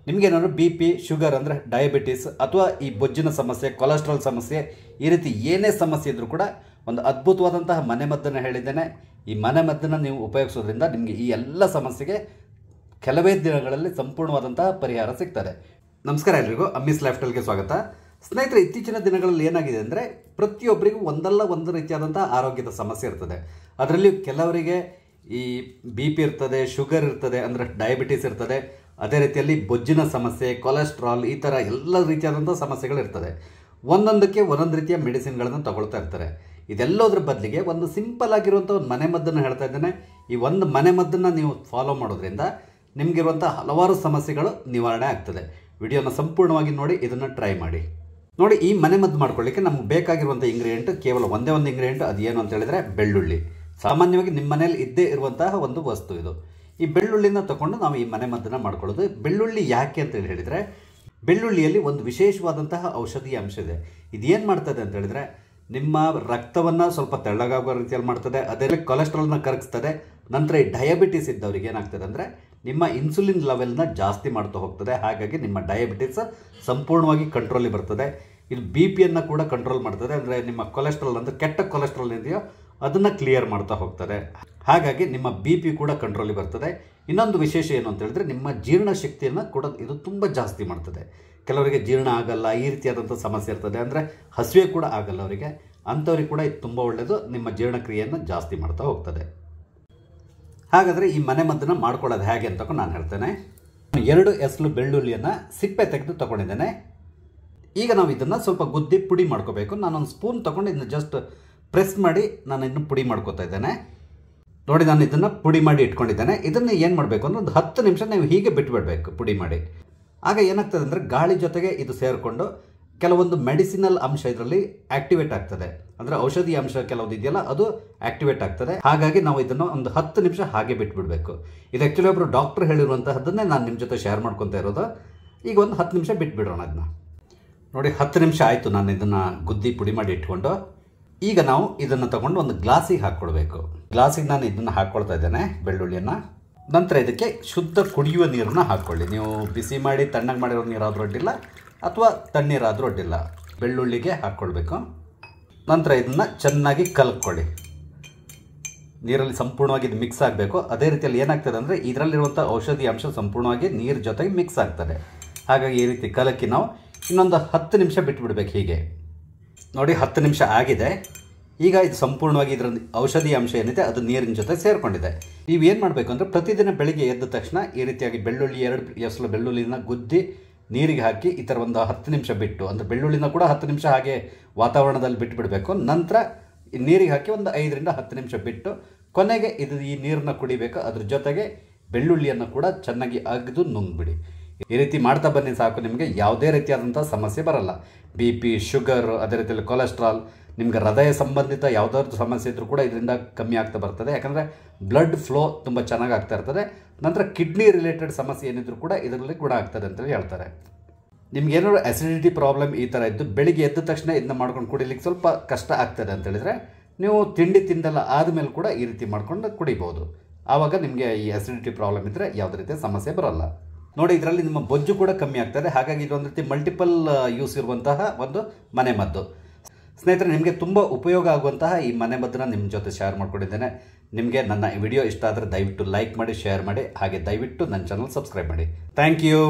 ನಿಮಗೇನಾದ್ರು B P, sugar ಅಂದರೆ diabetes ಅಥವಾ ಈ ಬೊಜ್ಜಿನ ಸಮಸ್ಯೆ, ಕೊಲೆಸ್ಟ್ರಾಲ್ ಸಮಸ್ಯೆ, ಈ ರೀತಿ ಏನೇ ಸಮಸ್ಯೆ ಇದ್ದರೂ ಕೂಡ ಒಂದು ಅದ್ಭುತವಾದಂತಹ ಮನೆಮದ್ದನ್ನು ಹೇಳಿದ್ದೇನೆ. ಈ ಮನೆಮದ್ದನ್ನು ನೀವು ಉಪಯೋಗಿಸೋದ್ರಿಂದ ನಿಮಗೆ ಈ ಎಲ್ಲ ಸಮಸ್ಯೆಗೆ ಕೆಲವೇ ದಿನಗಳಲ್ಲಿ ಸಂಪೂರ್ಣವಾದಂತಹ ಪರಿಹಾರ ಸಿಗ್ತದೆ. ನಮಸ್ಕಾರ ಎಲ್ರಿಗೂ, ಅಮ್ಮೀಸ್ ಲೈಫ್ ಸ್ಟೈಲ್ಗೆ ಸ್ವಾಗತ. ಸ್ನೇಹಿತರೆ, ಇತ್ತೀಚಿನ ದಿನಗಳಲ್ಲಿ ಏನಾಗಿದೆ ಅಂದರೆ ಪ್ರತಿಯೊಬ್ಬರಿಗೂ ಒಂದಲ್ಲ ಒಂದು ರೀತಿಯಾದಂಥ ಆರೋಗ್ಯದ ಸಮಸ್ಯೆ ಇರ್ತದೆ. ಅದರಲ್ಲಿ ಕೆಲವರಿಗೆ ಈ ಬಿ ಪಿ ಇರ್ತದೆ, ಶುಗರ್ ಇರ್ತದೆ ಅಂದರೆ ಡಯಾಬಿಟಿಸ್ ಇರ್ತದೆ, ಅದೇ ರೀತಿಯಲ್ಲಿ ಬೊಜ್ಜಿನ ಸಮಸ್ಯೆ, ಕೊಲೆಸ್ಟ್ರಾಲ್, ಈ ಥರ ಎಲ್ಲ ರೀತಿಯಾದಂಥ ಸಮಸ್ಯೆಗಳಿರ್ತದೆ. ಒಂದೊಂದಕ್ಕೆ ಒಂದೊಂದು ರೀತಿಯ ಮೆಡಿಸಿನ್ಗಳನ್ನು ತಗೊಳ್ತಾ ಇರ್ತಾರೆ. ಇದೆಲ್ಲೋದ್ರ ಬದಲಿಗೆ ಒಂದು ಸಿಂಪಲ್ ಆಗಿರುವಂಥ ಒಂದು ಮನೆಮದ್ದನ್ನು ಹೇಳ್ತಾ ಇದ್ದೇನೆ. ಈ ಒಂದು ಮನೆಮದ್ದನ್ನು ನೀವು ಫಾಲೋ ಮಾಡೋದ್ರಿಂದ ನಿಮಗಿರುವಂಥ ಹಲವಾರು ಸಮಸ್ಯೆಗಳು ನಿವಾರಣೆ ಆಗ್ತದೆ. ವಿಡಿಯೋನ ಸಂಪೂರ್ಣವಾಗಿ ನೋಡಿ, ಇದನ್ನು ಟ್ರೈ ಮಾಡಿ. ನೋಡಿ, ಈ ಮನೆಮದ್ದು ಮಾಡ್ಕೊಳ್ಳಿಕ್ಕೆ ನಮ್ಗೆ ಬೇಕಾಗಿರುವಂಥ ಇಂಗ್ರೀಡಿಯೆಂಟ್ ಕೇವಲ ಒಂದೇ ಒಂದು ಇಂಗ್ರೀಡಿಯೆಂಟ್. ಅದು ಏನು ಅಂತ ಹೇಳಿದರೆ ಬೆಳ್ಳುಳ್ಳಿ. ಸಾಮಾನ್ಯವಾಗಿ ನಿಮ್ಮ ಮನೇಲಿ ಇದ್ದೇ ಇರುವಂತಹ ಒಂದು ವಸ್ತು ಇದು. ಈ ಬೆಳ್ಳುಳ್ಳಿನ ತಗೊಂಡು ನಾವು ಈ ಮನೆಮದ್ದನ್ನು ಮಾಡ್ಕೊಳ್ಳೋದು. ಬೆಳ್ಳುಳ್ಳಿ ಯಾಕೆ ಅಂತೇಳಿ ಹೇಳಿದರೆ, ಬೆಳ್ಳುಳ್ಳಿಯಲ್ಲಿ ಒಂದು ವಿಶೇಷವಾದಂತಹ ಔಷಧೀಯ ಅಂಶ ಇದೆ. ಇದೇನು ಮಾಡ್ತದೆ ಅಂತ ಹೇಳಿದರೆ, ನಿಮ್ಮ ರಕ್ತವನ್ನು ಸ್ವಲ್ಪ ತೆಳ್ಳಗಾಗೋ ರೀತಿಯಲ್ಲಿ ಮಾಡ್ತದೆ. ಅದೇ ಕೊಲೆಸ್ಟ್ರಾಲ್ನ ಕರಗಿಸ್ತದೆ. ನಂತರ ಈ ಡಯಾಬಿಟಿಸ್ ಇದ್ದವ್ರಿಗೆ ಏನಾಗ್ತದೆ ಅಂದರೆ ನಿಮ್ಮ ಇನ್ಸುಲಿನ್ ಲೆವೆಲ್ನ ಜಾಸ್ತಿ ಮಾಡ್ತಾ ಹೋಗ್ತದೆ. ಹಾಗಾಗಿ ನಿಮ್ಮ ಡಯಾಬಿಟಿಸ್ ಸಂಪೂರ್ಣವಾಗಿ ಕಂಟ್ರೋಲಿಗೆ ಬರ್ತದೆ. ಇದು ಬಿ ಪಿಯನ್ನು ಕೂಡ ಕಂಟ್ರೋಲ್ ಮಾಡ್ತದೆ. ಅಂದರೆ ನಿಮ್ಮ ಕೊಲೆಸ್ಟ್ರಾಲ್ ಅಂದರೆ ಕೆಟ್ಟ ಕೊಲೆಸ್ಟ್ರಾಲ್ ಇದೆಯೋ ಅದನ್ನು ಕ್ಲಿಯರ್ ಮಾಡ್ತಾ ಹೋಗ್ತದೆ. ಹಾಗಾಗಿ ನಿಮ್ಮ ಬಿ ಪಿ ಕೂಡ ಕಂಟ್ರೋಲಿಗೆ ಬರ್ತದೆ. ಇನ್ನೊಂದು ವಿಶೇಷ ಏನು ಅಂತ ಹೇಳಿದ್ರೆ, ನಿಮ್ಮ ಜೀರ್ಣಶಕ್ತಿಯನ್ನು ಕೂಡ ಇದು ತುಂಬ ಜಾಸ್ತಿ ಮಾಡ್ತದೆ. ಕೆಲವರಿಗೆ ಜೀರ್ಣ ಆಗಲ್ಲ, ಈ ರೀತಿಯಾದಂಥ ಸಮಸ್ಯೆ ಇರ್ತದೆ. ಅಂದರೆ ಹಸಿವೆ ಕೂಡ ಆಗಲ್ಲ ಅವರಿಗೆ. ಅಂಥವ್ರಿಗೆ ಕೂಡ ಇದು ತುಂಬ ಒಳ್ಳೆಯದು. ನಿಮ್ಮ ಜೀರ್ಣಕ್ರಿಯೆಯನ್ನು ಜಾಸ್ತಿ ಮಾಡ್ತಾ ಹೋಗ್ತದೆ. ಹಾಗಾದರೆ ಈ ಮನೆಮದ್ದನ್ನು ಮಾಡ್ಕೊಳ್ಳೋದು ಹೇಗೆ ಅಂತ ನಾನು ಹೇಳ್ತೇನೆ. 2 ಎಸಳು ಬೆಳ್ಳುಳ್ಳಿಯನ್ನು ಸಿಪ್ಪೆ ತೆಗೆದು ತೊಗೊಂಡಿದ್ದೇನೆ. ಈಗ ನಾವು ಇದನ್ನು ಸ್ವಲ್ಪ ಗುದ್ದಿ ಪುಡಿ ಮಾಡ್ಕೋಬೇಕು. ನಾನೊಂದು ಸ್ಪೂನ್ ತೊಗೊಂಡು ಇದನ್ನು ಜಸ್ಟ್ ಪ್ರೆಸ್ ಮಾಡಿ ನಾನು ಇದನ್ನು ಪುಡಿ ಮಾಡ್ಕೋತಾ ಇದ್ದೇನೆ. ನೋಡಿ, ನಾನು ಇದನ್ನು ಪುಡಿ ಮಾಡಿ ಇಟ್ಕೊಂಡಿದ್ದೇನೆ. ಇದನ್ನು ಏನು ಮಾಡಬೇಕು ಅಂದರೆ ಒಂದು 10 ನಿಮಿಷ ನೀವು ಹೀಗೆ ಬಿಟ್ಟುಬಿಡಬೇಕು ಪುಡಿ ಮಾಡಿ. ಆಗ ಏನಾಗ್ತದೆ ಅಂದರೆ ಗಾಳಿ ಜೊತೆಗೆ ಇದು ಸೇರಿಕೊಂಡು ಕೆಲವೊಂದು ಮೆಡಿಸಿನಲ್ ಅಂಶ ಇದರಲ್ಲಿ ಆಕ್ಟಿವೇಟ್ ಆಗ್ತದೆ. ಅಂದರೆ ಔಷಧಿ ಅಂಶ ಕೆಲವೊಂದು ಇದೆಯಲ್ಲ, ಅದು ಆಕ್ಟಿವೇಟ್ ಆಗ್ತದೆ. ಹಾಗಾಗಿ ನಾವು ಇದನ್ನು ಒಂದು 10 ನಿಮಿಷ ಹಾಗೆ ಬಿಟ್ಬಿಡಬೇಕು. ಇದು ಆ್ಯಕ್ಚುಲಿ ಒಬ್ಬರು ಡಾಕ್ಟರ್ ಹೇಳಿರುವಂತಹದ್ದನ್ನೇ ನಾನು ನಿಮ್ಮ ಜೊತೆ ಶೇರ್ ಮಾಡ್ಕೊತಾ ಇರೋದು. ಈಗ ಒಂದು 10 ನಿಮಿಷ ಬಿಟ್ಬಿಡೋಣ ಅದನ್ನ. ನೋಡಿ, 10 ನಿಮಿಷ ಆಯಿತು ನಾನು ಇದನ್ನು ಗುದ್ದಿ ಪುಡಿ ಮಾಡಿ ಇಟ್ಕೊಂಡು. ಈಗ ನಾವು ಇದನ್ನು ತಗೊಂಡು ಒಂದು ಗ್ಲಾಸಿಗೆ ಹಾಕ್ಕೊಳ್ಬೇಕು. ಗ್ಲಾಸಿಗೆ ನಾನು ಇದನ್ನು ಹಾಕ್ಕೊಳ್ತಾ ಇದ್ದೇನೆ ಬೆಳ್ಳುಳ್ಳಿಯನ್ನು. ನಂತರ ಇದಕ್ಕೆ ಶುದ್ಧ ಕುಡಿಯುವ ನೀರನ್ನು ಹಾಕ್ಕೊಳ್ಳಿ. ನೀವು ಬಿಸಿ ಮಾಡಿ ತಣ್ಣಗೆ ಮಾಡಿರೋ ನೀರಾದರೂ ಅಡ್ಡಿಲ್ಲ, ಅಥವಾ ತಣ್ಣೀರಾದರೂ ಅಡ್ಡಿಲ್ಲ. ಬೆಳ್ಳುಳ್ಳಿಗೆ ಹಾಕ್ಕೊಳ್ಬೇಕು. ನಂತರ ಇದನ್ನು ಚೆನ್ನಾಗಿ ಕಲ್ಕೊಳ್ಳಿ. ನೀರಲ್ಲಿ ಸಂಪೂರ್ಣವಾಗಿ ಇದು ಮಿಕ್ಸ್ ಆಗಬೇಕು. ಅದೇ ರೀತಿಯಲ್ಲಿ ಏನಾಗ್ತದೆ ಅಂದರೆ ಇದರಲ್ಲಿರುವಂಥ ಔಷಧಿ ಅಂಶ ಸಂಪೂರ್ಣವಾಗಿ ನೀರು ಜೊತೆಗೆ ಮಿಕ್ಸ್ ಆಗ್ತದೆ. ಹಾಗಾಗಿ ಈ ರೀತಿ ಕಲಕಿ ನಾವು ಇನ್ನೊಂದು 10 ನಿಮಿಷ ಬಿಟ್ಬಿಡ್ಬೇಕು. ಹೀಗೆ ನೋಡಿ, 10 ನಿಮಿಷ ಆಗಿದೆ. ಈಗ ಇದು ಸಂಪೂರ್ಣವಾಗಿ ಇದರ ಔಷಧಿ ಅಂಶ ಏನಿದೆ ಅದು ನೀರಿನ ಜೊತೆ ಸೇರಿಕೊಂಡಿದೆ. ನೀವು ಏನು ಮಾಡಬೇಕು ಅಂದರೆ ಪ್ರತಿದಿನ ಬೆಳಿಗ್ಗೆ ಎದ್ದ ತಕ್ಷಣ ಈ ರೀತಿಯಾಗಿ ಬೆಳ್ಳುಳ್ಳಿ 2 ಎಸಳು ಬೆಳ್ಳುಳ್ಳಿನ ಗುದ್ದಿ ನೀರಿಗೆ ಹಾಕಿ ಈ ಥರ ಒಂದು 10 ನಿಮಿಷ ಬಿಟ್ಟು, ಅಂದರೆ ಬೆಳ್ಳುಳ್ಳಿನ ಕೂಡ 10 ನಿಮಿಷ ಹಾಗೆ ವಾತಾವರಣದಲ್ಲಿ ಬಿಟ್ಟುಬಿಡಬೇಕು. ನಂತರ ನೀರಿಗೆ ಹಾಕಿ ಒಂದು 5ರಿಂದ 10 ನಿಮಿಷ ಬಿಟ್ಟು ಕೊನೆಗೆ ಈ ನೀರನ್ನ ಕುಡಿಬೇಕು. ಅದ್ರ ಜೊತೆಗೆ ಬೆಳ್ಳುಳ್ಳಿಯನ್ನು ಕೂಡ ಚೆನ್ನಾಗಿ ಅಗೆದು ನುಂಗ್ಬಿಡಿ. ಈ ರೀತಿ ಮಾಡ್ತಾ ಬನ್ನಿ, ಸಾಕು. ನಿಮಗೆ ಯಾವುದೇ ರೀತಿಯಾದಂಥ ಸಮಸ್ಯೆ ಬರಲ್ಲ. ಬಿ ಪಿ, ಶುಗರ್, ಅದೇ ರೀತಿಯಲ್ಲಿ ಕೊಲೆಸ್ಟ್ರಾಲ್, ನಿಮ್ಗೆ ಹೃದಯ ಸಂಬಂಧಿತ ಯಾವುದಾದ್ರು ಸಮಸ್ಯೆ ಇದ್ದರೂ ಕೂಡ ಇದರಿಂದ ಕಮ್ಮಿ ಆಗ್ತಾ ಬರ್ತದೆ. ಯಾಕಂದರೆ ಬ್ಲಡ್ ಫ್ಲೋ ತುಂಬ ಚೆನ್ನಾಗಿ ಆಗ್ತಾ ಇರ್ತದೆ. ನಂತರ ಕಿಡ್ನಿ ರಿಲೇಟೆಡ್ ಸಮಸ್ಯೆ ಏನಿದ್ರು ಕೂಡ ಇದರಲ್ಲಿ ಗುಣ ಆಗ್ತದೆ ಅಂತೇಳಿ ಹೇಳ್ತಾರೆ. ನಿಮ್ಗೆ ಏನಾದ್ರು ಅಸಿಡಿಟಿ ಪ್ರಾಬ್ಲಮ್ ಈ ಥರ ಇದ್ದು ಬೆಳಿಗ್ಗೆ ಎದ್ದ ತಕ್ಷಣ ಇದನ್ನ ಮಾಡ್ಕೊಂಡು ಕುಡಿಲಿಕ್ಕೆ ಸ್ವಲ್ಪ ಕಷ್ಟ ಆಗ್ತದೆ ಅಂತ ಹೇಳಿದರೆ, ನೀವು ತಿಂಡಿ ತಿಂದೆಲ್ಲ ಆದಮೇಲೆ ಕೂಡ ಈ ರೀತಿ ಮಾಡ್ಕೊಂಡು ಕುಡಿಬೋದು. ಆವಾಗ ನಿಮಗೆ ಈ ಅಸಿಡಿಟಿ ಪ್ರಾಬ್ಲಮ್ ಇದ್ದರೆ ಯಾವುದೇ ರೀತಿಯ ಸಮಸ್ಯೆ ಬರೋಲ್ಲ. ನೋಡಿ, ಇದರಲ್ಲಿ ನಿಮ್ಮ ಬೊಜ್ಜು ಕೂಡ ಕಮ್ಮಿ ಆಗ್ತದೆ. ಹಾಗಾಗಿ ಇದೊಂದು ರೀತಿ ಮಲ್ಟಿಪಲ್ ಯೂಸ್ ಇರುವಂತಹ ಒಂದು ಮನೆಮದ್ದು. ಸ್ನೇಹಿತರೆ, ನಿಮಗೆ ತುಂಬ ಉಪಯೋಗ ಆಗುವಂತಹ ಈ ಮನೆಮದ್ದನ್ನು ನಿಮ್ಮ ಜೊತೆ ಶೇರ್ ಮಾಡ್ಕೊಂಡಿದ್ದೇನೆ. ನಿಮಗೆ ನನ್ನ ಈ ವಿಡಿಯೋ ಇಷ್ಟ ಆದರೆ ದಯವಿಟ್ಟು ಲೈಕ್ ಮಾಡಿ, ಶೇರ್ ಮಾಡಿ, ಹಾಗೆ ದಯವಿಟ್ಟು ನನ್ನ ಚಾನಲ್ ಸಬ್ಸ್ಕ್ರೈಬ್ ಮಾಡಿ. Thank you.